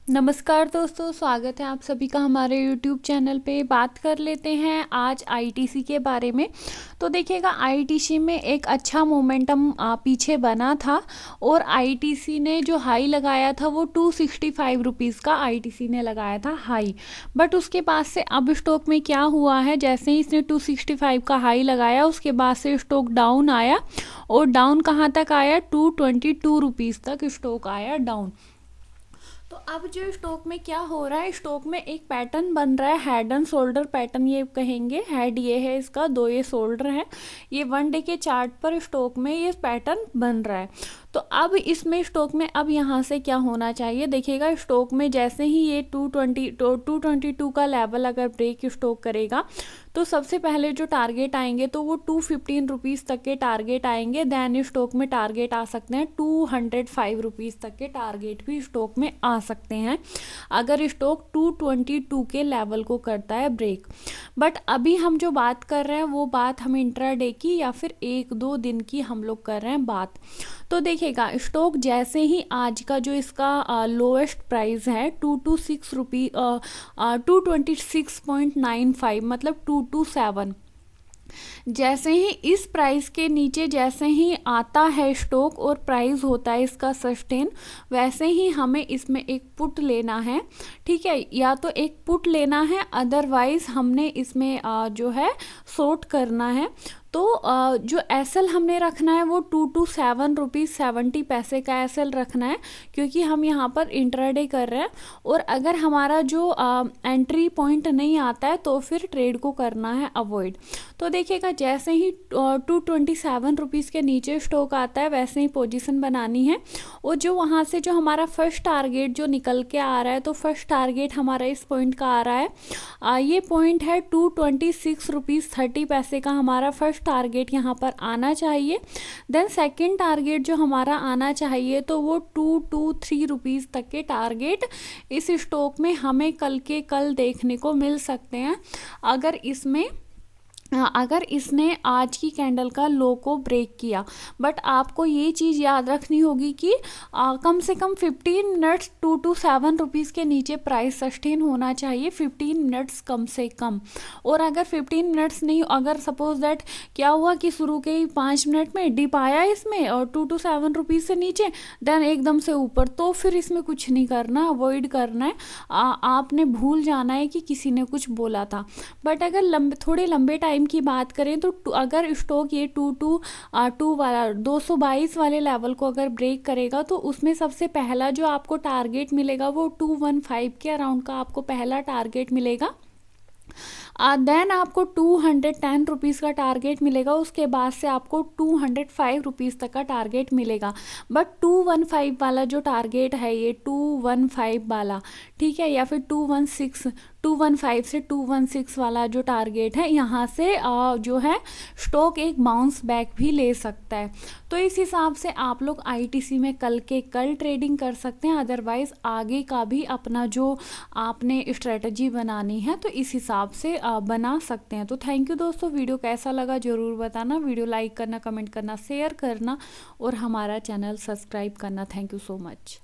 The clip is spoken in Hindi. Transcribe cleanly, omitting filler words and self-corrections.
नमस्कार दोस्तों, स्वागत है आप सभी का हमारे YouTube चैनल पे। बात कर लेते हैं आज आईटीसी के बारे में। तो देखिएगा, आईटीसी में एक अच्छा मोमेंटम पीछे बना था और आईटीसी ने जो हाई लगाया था वो 265 रुपीज़ का आईटीसी ने लगाया था हाई। बट उसके बाद से अब स्टॉक में क्या हुआ है, जैसे ही इसने 265 का हाई लगाया उसके बाद से स्टॉक डाउन आया और डाउन कहाँ तक आया, 222 रुपीज़ तक स्टॉक आया डाउन। तो अब जो स्टॉक में क्या हो रहा है, स्टॉक में एक पैटर्न बन रहा है, हेड एंड शोल्डर पैटर्न ये कहेंगे। हेड ये है इसका, दो ये शोल्डर है। ये 1 डे के चार्ट पर स्टॉक में ये पैटर्न बन रहा है। तो अब इसमें स्टॉक में अब यहाँ से क्या होना चाहिए, देखिएगा स्टॉक में जैसे ही ये 222 का लेवल अगर ब्रेक स्टॉक करेगा तो सबसे पहले जो टारगेट आएंगे तो वो 215 रुपीज़ तक के टारगेट आएंगे। देन स्टॉक में टारगेट आ सकते हैं 205 रुपीज़ तक के टारगेट भी स्टॉक में आ सकते हैं अगर स्टॉक 222 के लेवल को करता है ब्रेक। बट अभी हम जो बात कर रहे हैं वो बात हम इंट्राडे की या फिर 1-2 दिन की हम लोग कर रहे हैं बात। तो देखिएगा स्टॉक जैसे ही आज का जो इसका लोएस्ट प्राइस है 226.95 मतलब 227, जैसे ही इस प्राइस के नीचे जैसे ही आता है स्टॉक और प्राइस होता है इसका सस्टेन, वैसे ही हमें इसमें एक पुट लेना है। ठीक है, या तो एक पुट लेना है, अदरवाइज हमने इसमें जो है शॉर्ट करना है। तो जो एसएल हमने रखना है वो 227 रुपीज़ 70 पैसे का एसएल रखना है, क्योंकि हम यहाँ पर इंट्राडे कर रहे हैं। और अगर हमारा जो एंट्री पॉइंट नहीं आता है तो फिर ट्रेड को करना है अवॉइड। तो देखिएगा जैसे ही 227 रुपीज़ के नीचे स्टॉक आता है वैसे ही पोजीशन बनानी है। और जो वहाँ से जो हमारा फर्स्ट टारगेट जो निकल के आ रहा है, तो फर्स्ट टारगेट हमारा इस पॉइंट का आ रहा है, ये पॉइंट है 226 रुपीज़ 30 पैसे का हमारा फर्स्ट टारगेट यहाँ पर आना चाहिए। देन सेकंड टारगेट जो हमारा आना चाहिए तो वो 223 रुपीज़ तक के टारगेट इस स्टॉक में हमें कल देखने को मिल सकते हैं अगर इसने आज की कैंडल का लो को ब्रेक किया। बट आपको ये चीज़ याद रखनी होगी कि कम से कम 15 मिनट्स 227 रुपीज़ के नीचे प्राइस सस्टेन होना चाहिए, 15 मिनट्स कम से कम। और अगर 15 मिनट्स नहीं, अगर सपोज दैट क्या हुआ कि शुरू के ही 5 मिनट में डिप आया इसमें और 227 रुपीज़ से नीचे, देन एकदम से ऊपर, तो फिर इसमें कुछ नहीं करना, अवॉइड करना है। आपने भूल जाना है कि किसी ने कुछ बोला था। बट अगर थोड़े लंबे टाइम की बात करें तो अगर स्टॉक ये 222 वाला 222 वाले लेवल को अगर ब्रेक करेगा तो उसमें सबसे पहला जो आपको टारगेट मिलेगा वो 215 के अराउंड का आपको पहला टारगेट मिलेगा। देन आपको 210 रुपीज़ का टारगेट मिलेगा। उसके बाद से आपको 205 रुपीज़ तक का टारगेट मिलेगा। बट 215 वाला जो टारगेट है, ये 215 वाला, ठीक है, या फिर 215 से 216 वाला जो टारगेट है, यहाँ से जो है स्टॉक एक बाउंस बैक भी ले सकता है। तो इस हिसाब से आप लोग आईटीसी में कल ट्रेडिंग कर सकते हैं। अदरवाइज आगे का भी अपना जो आपने स्ट्रेटजी बनानी है तो इस हिसाब से बना सकते हैं। तो थैंक यू दोस्तों, वीडियो कैसा लगा ज़रूर बताना। वीडियो लाइक करना, कमेंट करना, शेयर करना और हमारा चैनल सब्सक्राइब करना। Thank you so much.